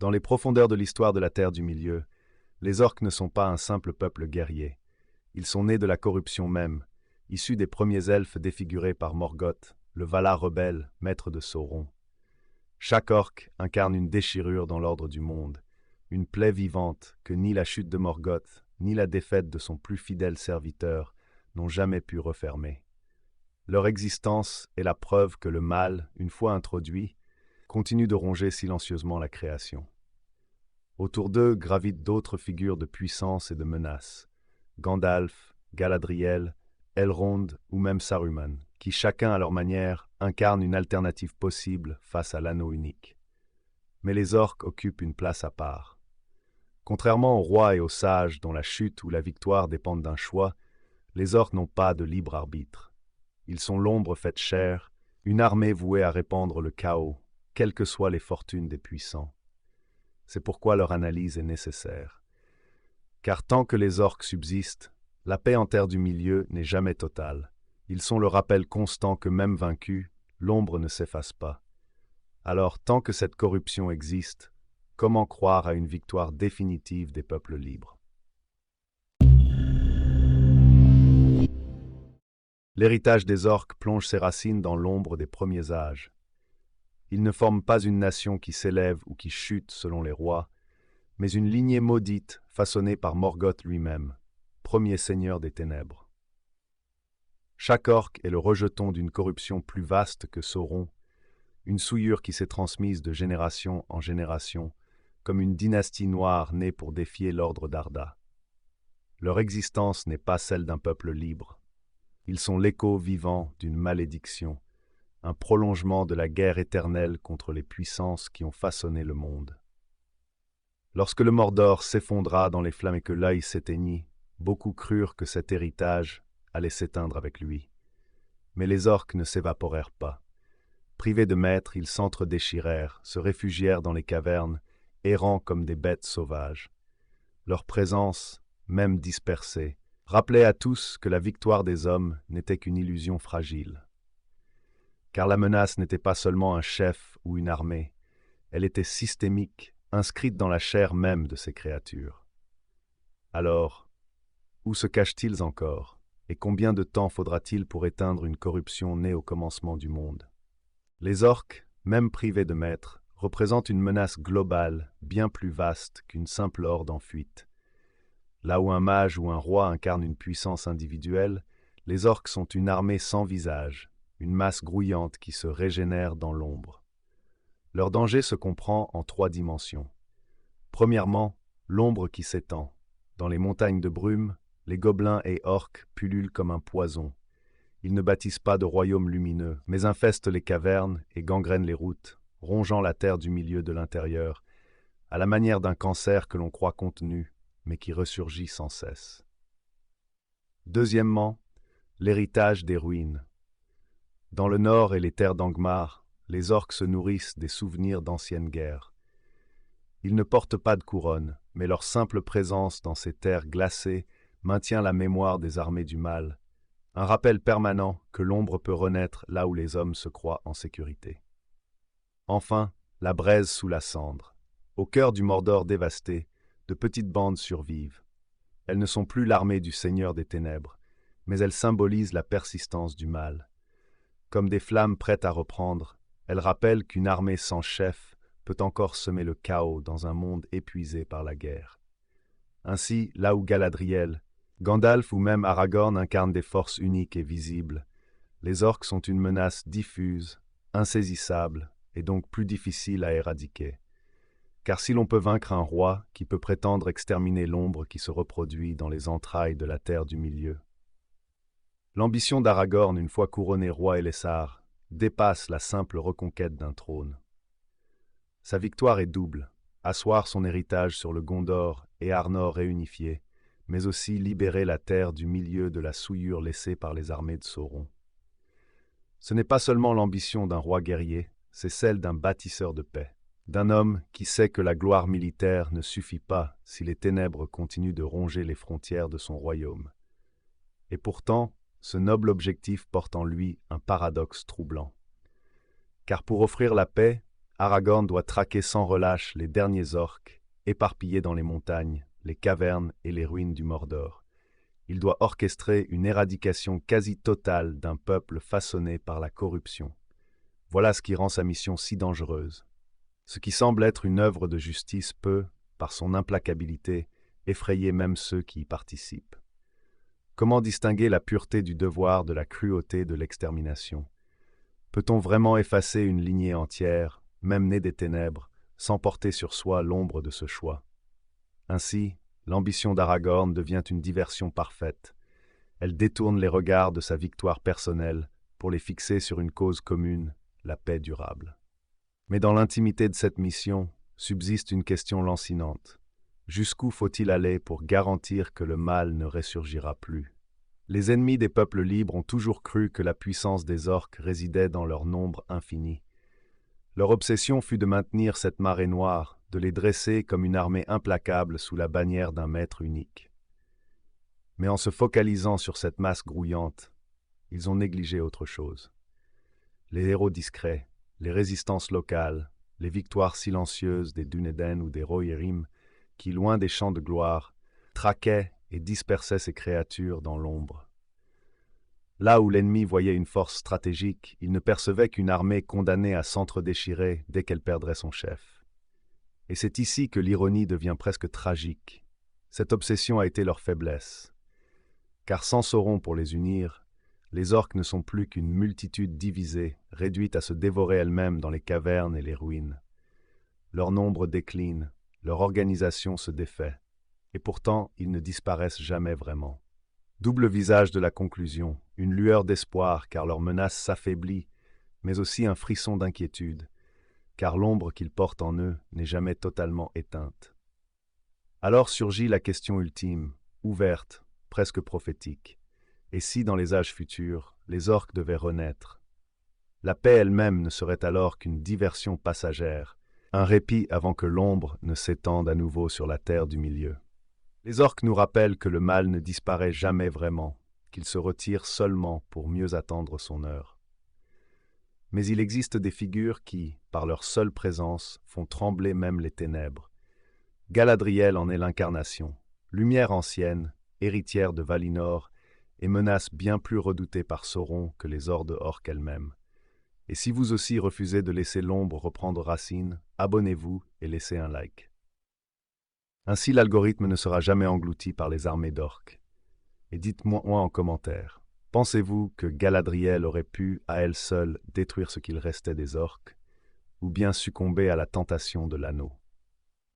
Dans les profondeurs de l'histoire de la Terre du Milieu, les orques ne sont pas un simple peuple guerrier. Ils sont nés de la corruption même, issus des premiers elfes défigurés par Morgoth, le Valar rebelle, maître de Sauron. Chaque orque incarne une déchirure dans l'ordre du monde, une plaie vivante que ni la chute de Morgoth, ni la défaite de son plus fidèle serviteur n'ont jamais pu refermer. Leur existence est la preuve que le mal, une fois introduit, continue de ronger silencieusement la création. Autour d'eux gravitent d'autres figures de puissance et de menace. Gandalf, Galadriel, Elrond ou même Saruman, qui chacun à leur manière incarnent une alternative possible face à l'anneau unique. Mais les orques occupent une place à part. Contrairement aux rois et aux sages dont la chute ou la victoire dépendent d'un choix, les orques n'ont pas de libre arbitre. Ils sont l'ombre faite chair, une armée vouée à répandre le chaos, quelles que soient les fortunes des puissants. C'est pourquoi leur analyse est nécessaire. Car tant que les orques subsistent, la paix en terre du milieu n'est jamais totale. Ils sont le rappel constant que même vaincus, l'ombre ne s'efface pas. Alors, tant que cette corruption existe, comment croire à une victoire définitive des peuples libres? L'héritage des orques plonge ses racines dans l'ombre des premiers âges. Ils ne forment pas une nation qui s'élève ou qui chute selon les rois, mais une lignée maudite façonnée par Morgoth lui-même, premier seigneur des ténèbres. Chaque orque est le rejeton d'une corruption plus vaste que Sauron, une souillure qui s'est transmise de génération en génération, comme une dynastie noire née pour défier l'ordre d'Arda. Leur existence n'est pas celle d'un peuple libre. Ils sont l'écho vivant d'une malédiction, un prolongement de la guerre éternelle contre les puissances qui ont façonné le monde. Lorsque le Mordor s'effondra dans les flammes et que l'œil s'éteignit, beaucoup crurent que cet héritage allait s'éteindre avec lui. Mais les orques ne s'évaporèrent pas. Privés de maîtres, ils s'entre-déchirèrent, se réfugièrent dans les cavernes, errant comme des bêtes sauvages. Leur présence, même dispersée, rappelait à tous que la victoire des hommes n'était qu'une illusion fragile. Car la menace n'était pas seulement un chef ou une armée, elle était systémique, inscrite dans la chair même de ces créatures. Alors, où se cachent-ils encore, et combien de temps faudra-t-il pour éteindre une corruption née au commencement du monde? Les orques, même privés de maîtres, représentent une menace globale, bien plus vaste qu'une simple horde en fuite. Là où un mage ou un roi incarne une puissance individuelle, les orques sont une armée sans visage, une masse grouillante qui se régénère dans l'ombre. Leur danger se comprend en 3 dimensions. Premièrement, l'ombre qui s'étend. Dans les montagnes de brume, les gobelins et orques pullulent comme un poison. Ils ne bâtissent pas de royaumes lumineux, mais infestent les cavernes et gangrènent les routes, rongeant la terre du milieu de l'intérieur, à la manière d'un cancer que l'on croit contenu, mais qui ressurgit sans cesse. Deuxièmement, l'héritage des ruines. Dans le nord et les terres d'Angmar, les orques se nourrissent des souvenirs d'anciennes guerres. Ils ne portent pas de couronne, mais leur simple présence dans ces terres glacées maintient la mémoire des armées du mal, un rappel permanent que l'ombre peut renaître là où les hommes se croient en sécurité. Enfin, la braise sous la cendre. Au cœur du Mordor dévasté, de petites bandes survivent. Elles ne sont plus l'armée du Seigneur des Ténèbres, mais elles symbolisent la persistance du mal. Comme des flammes prêtes à reprendre, elles rappellent qu'une armée sans chef peut encore semer le chaos dans un monde épuisé par la guerre. Ainsi, là où Galadriel, Gandalf ou même Aragorn incarnent des forces uniques et visibles, les orques sont une menace diffuse, insaisissable et donc plus difficile à éradiquer. Car si l'on peut vaincre un roi qui peut prétendre exterminer l'ombre qui se reproduit dans les entrailles de la terre du milieu. L'ambition d'Aragorn, une fois couronné roi Elessar, dépasse la simple reconquête d'un trône. Sa victoire est double, asseoir son héritage sur le Gondor et Arnor réunifié, mais aussi libérer la terre du milieu de la souillure laissée par les armées de Sauron. Ce n'est pas seulement l'ambition d'un roi guerrier, c'est celle d'un bâtisseur de paix, d'un homme qui sait que la gloire militaire ne suffit pas si les ténèbres continuent de ronger les frontières de son royaume. Et pourtant, ce noble objectif porte en lui un paradoxe troublant. Car pour offrir la paix, Aragorn doit traquer sans relâche les derniers orques, éparpillés dans les montagnes, les cavernes et les ruines du Mordor. Il doit orchestrer une éradication quasi totale d'un peuple façonné par la corruption. Voilà ce qui rend sa mission si dangereuse. Ce qui semble être une œuvre de justice peut, par son implacabilité, effrayer même ceux qui y participent. Comment distinguer la pureté du devoir de la cruauté de l'extermination? Peut-on vraiment effacer une lignée entière, même née des ténèbres, sans porter sur soi l'ombre de ce choix? Ainsi, l'ambition d'Aragorn devient une diversion parfaite. Elle détourne les regards de sa victoire personnelle pour les fixer sur une cause commune, la paix durable. Mais dans l'intimité de cette mission, subsiste une question lancinante. Jusqu'où faut-il aller pour garantir que le mal ne ressurgira plus? Les ennemis des peuples libres ont toujours cru que la puissance des orques résidait dans leur nombre infini. Leur obsession fut de maintenir cette marée noire, de les dresser comme une armée implacable sous la bannière d'un maître unique. Mais en se focalisant sur cette masse grouillante, ils ont négligé autre chose. Les héros discrets, les résistances locales, les victoires silencieuses des Dúnedain ou des Rohirrim, qui, loin des champs de gloire, traquaient et dispersaient ces créatures dans l'ombre. Là où l'ennemi voyait une force stratégique, il ne percevait qu'une armée condamnée à s'entre-déchirer dès qu'elle perdrait son chef. Et c'est ici que l'ironie devient presque tragique. Cette obsession a été leur faiblesse. Car sans Sauron pour les unir, les orques ne sont plus qu'une multitude divisée, réduite à se dévorer elle-même dans les cavernes et les ruines. Leur nombre décline, leur organisation se défait, et pourtant ils ne disparaissent jamais vraiment. Double visage de la conclusion, une lueur d'espoir car leur menace s'affaiblit, mais aussi un frisson d'inquiétude, car l'ombre qu'ils portent en eux n'est jamais totalement éteinte. Alors surgit la question ultime, ouverte, presque prophétique. Et si, dans les âges futurs, les orques devaient renaître? La paix elle-même ne serait alors qu'une diversion passagère, un répit avant que l'ombre ne s'étende à nouveau sur la terre du milieu. Les orques nous rappellent que le mal ne disparaît jamais vraiment, qu'il se retire seulement pour mieux attendre son heure. Mais il existe des figures qui, par leur seule présence, font trembler même les ténèbres. Galadriel en est l'incarnation, lumière ancienne, héritière de Valinor, et menace bien plus redoutée par Sauron que les hordes orques elles-mêmes. Et si vous aussi refusez de laisser l'ombre reprendre racine, abonnez-vous et laissez un like. Ainsi l'algorithme ne sera jamais englouti par les armées d'orques. Et dites-moi en commentaire, pensez-vous que Galadriel aurait pu, à elle seule, détruire ce qu'il restait des orques, ou bien succomber à la tentation de l'anneau?